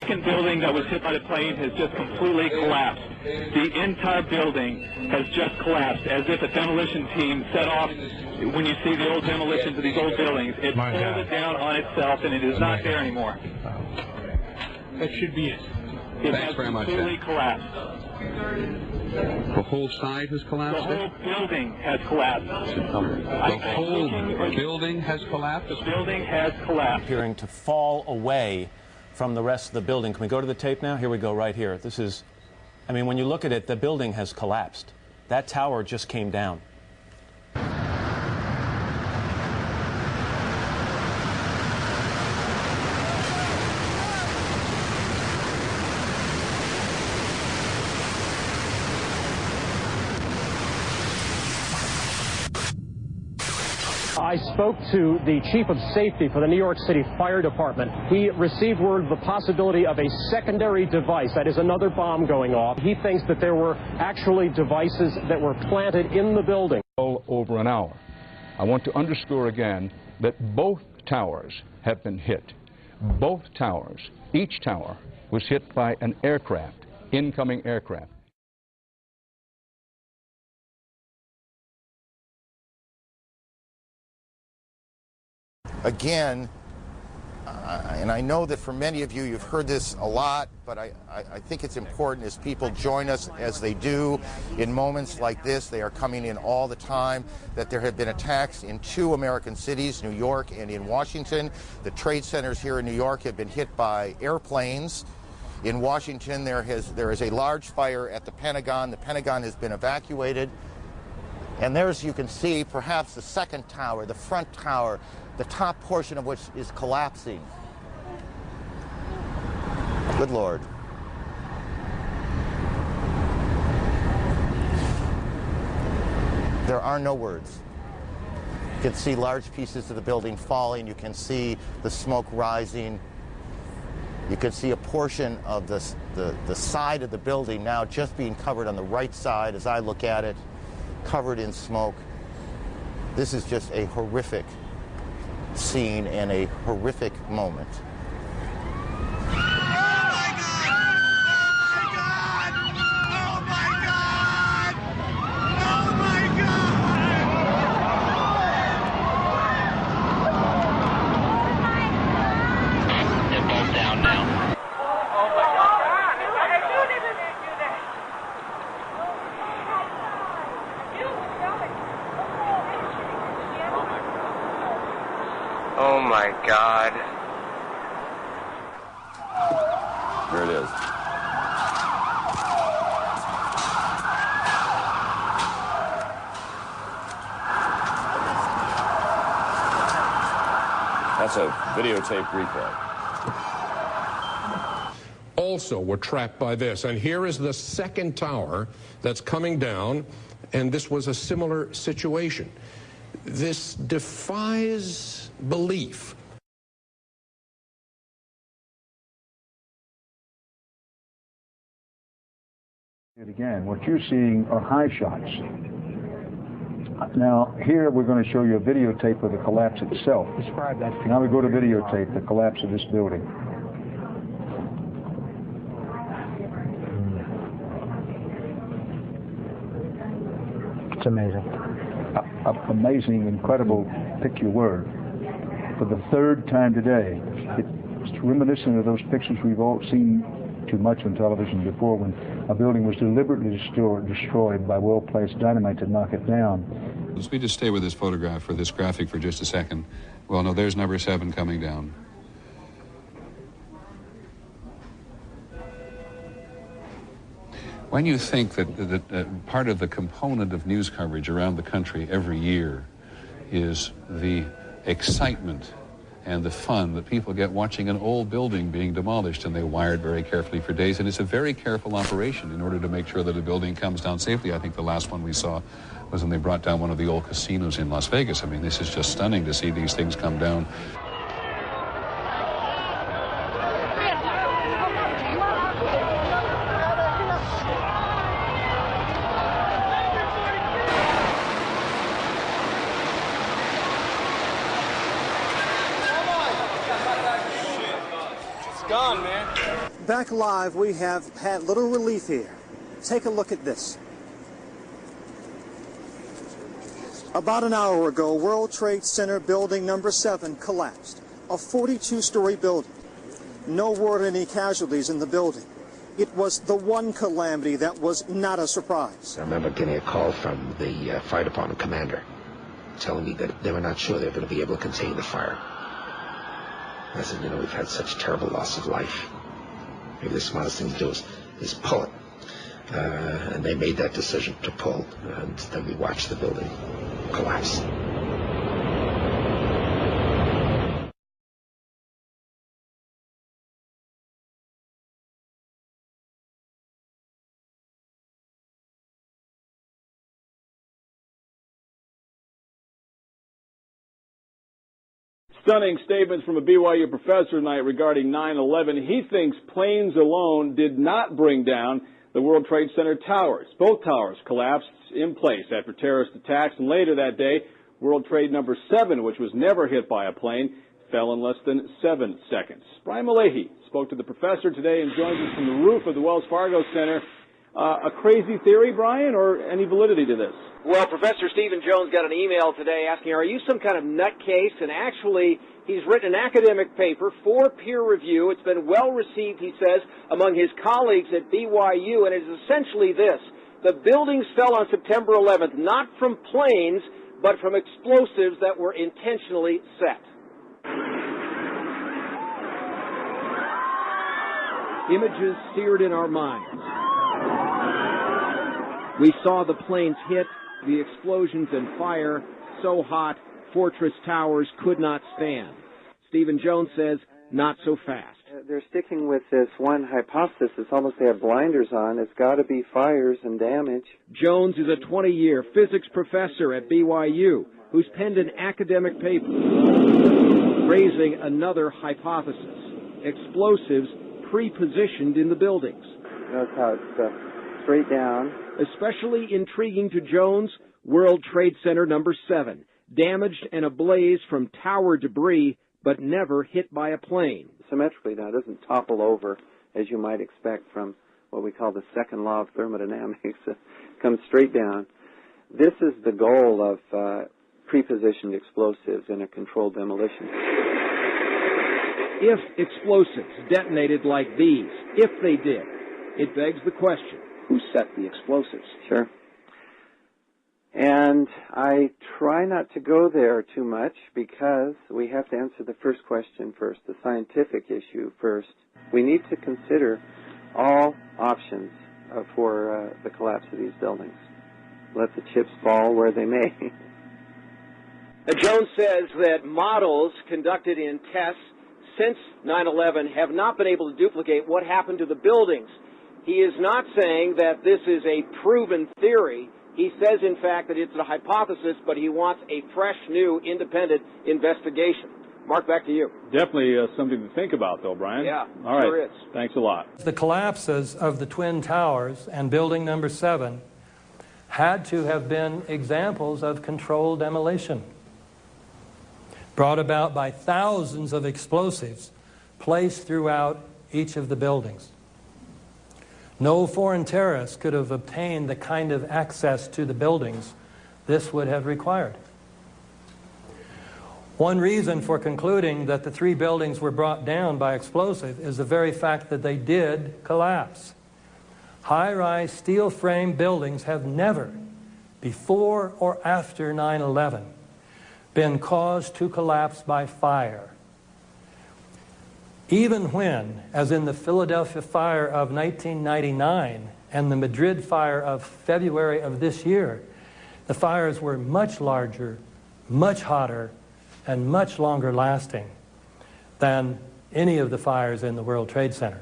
second building that was hit by the plane has just completely collapsed. The entire building has just collapsed, as if a demolition team set off. When you see the old demolitions of these old buildings, it pulled it down on itself, and it is not there anymore. That should be it. It has completely collapsed. The whole side has collapsed? The whole building has collapsed. The whole building has collapsed? The building has collapsed. Appearing to fall away from the rest of the building. Can we go to the tape now? Here we go, right here. This is, I mean, when you look at it, the building has collapsed. That tower just came down. I spoke to the chief of safety for the New York City Fire Department. He received word of the possibility of a secondary device, that is another bomb going off. He thinks that there were actually devices that were planted in the building. Over an hour. I want to underscore again that both towers have been hit. Both towers, each tower was hit by an aircraft, incoming aircraft. Again, and I know that for many of you, you've heard this a lot, but I think it's important as people join us as they do in moments like this. They are coming in all the time, that there have been attacks in 2 American cities, New York and in Washington. The trade centers here in New York have been hit by airplanes. In Washington, there is a large fire at the Pentagon. The Pentagon has been evacuated. And there's, you can see, perhaps the second tower, the front tower, the top portion of which is collapsing. Good Lord. There are no words. You can see large pieces of the building falling. You can see the smoke rising. You can see a portion of the side of the building now just being covered on the right side as I look at it, covered in smoke. This is just a horrific scene and a horrific moment. Oh my God. There it is. That's a videotape replay. Also, we're trapped by this. And here is the second tower that's coming down, and this was a similar situation. This defies belief. Again, what you're seeing are high shots. Now, here we're going to show you a videotape of the collapse itself. Describe that. Now we go to videotape, the collapse of this building. It's amazing. Amazing, incredible, pick your word. For the third time today, it's reminiscent of those pictures we've all seen too much on television before, when a building was deliberately destroyed by well-placed dynamite to knock it down. Let's just stay with this photograph for this graphic for just a second. Well, no, there's number 7 coming down. When you think that part of the component of news coverage around the country every year is the excitement and the fun that people get watching an old building being demolished, and they wire it very carefully for days, and it's a very careful operation in order to make sure that a building comes down safely. I think the last one we saw was when they brought down one of the old casinos in Las Vegas. I mean, this is just stunning to see these things come down. Gone, man. back live, we have had little relief here. Take a look at this. About an hour ago, World Trade Center building number 7 collapsed. A 42-story building. No word of any casualties in the building. It was the one calamity that was not a surprise. I remember getting a call from the fire department commander telling me that they were not sure they were going to be able to contain the fire. I said, you know, we've had such terrible loss of life. Maybe the smartest thing to do is pull it. And they made that decision to pull, and then we watched the building collapse. Stunning statements from a BYU professor tonight regarding 9/11. He thinks planes alone did not bring down the World Trade Center towers. Both towers collapsed in place after terrorist attacks, and later that day, World Trade number 7, which was never hit by a plane, fell in less than 7 seconds. Brian Malahy spoke to the professor today and joins us from the roof of the Wells Fargo Center. A crazy theory, Brian, or any validity to this? Well, Professor Stephen Jones got an email today asking, are you some kind of nutcase? And actually, he's written an academic paper for peer review. It's been well received, he says, among his colleagues at BYU, and it is essentially this. The buildings fell on September 11th, not from planes, but from explosives that were intentionally set. Images seared in our minds. We saw the planes hit, the explosions and fire, so hot, Fortress Towers could not stand. Stephen Jones says, not so fast. They're sticking with this one hypothesis. It's almost they have blinders on. It's got to be fires and damage. Jones is a 20-year physics professor at BYU who's penned an academic paper raising another hypothesis. Explosives pre-positioned in the buildings. Notice how it's straight down. Especially intriguing to Jones, World Trade Center number 7, damaged and ablaze from tower debris, but never hit by a plane. Symmetrically now, it doesn't topple over, as you might expect from what we call the second law of thermodynamics. It comes straight down. This is the goal of pre-positioned explosives in a controlled demolition. If explosives detonated like these, if they did, it begs the question, who set the explosives? Sure. And I try not to go there too much because we have to answer the first question first, the scientific issue first. We need to consider all options for the collapse of these buildings. Let the chips fall where they may. Jones says that models conducted in tests since 9/11 have not been able to duplicate what happened to the buildings. He is not saying that this is a proven theory. He says, in fact, that it's a hypothesis, but he wants a fresh, new, independent investigation. Mark, back to you. Definitely something to think about, though, Brian. Yeah, all right. sure is. Thanks a lot. The collapses of the Twin Towers and building number 7 had to have been examples of controlled demolition, brought about by thousands of explosives placed throughout each of the buildings. No foreign terrorist could have obtained the kind of access to the buildings this would have required. One reason for concluding that the 3 buildings were brought down by explosive is the very fact that they did collapse. High-rise steel frame buildings have never, before or after 9/11, been caused to collapse by fire. Even when, as in the Philadelphia fire of 1999 and the Madrid fire of February of this year, the fires were much larger, much hotter, and much longer lasting than any of the fires in the World Trade Center.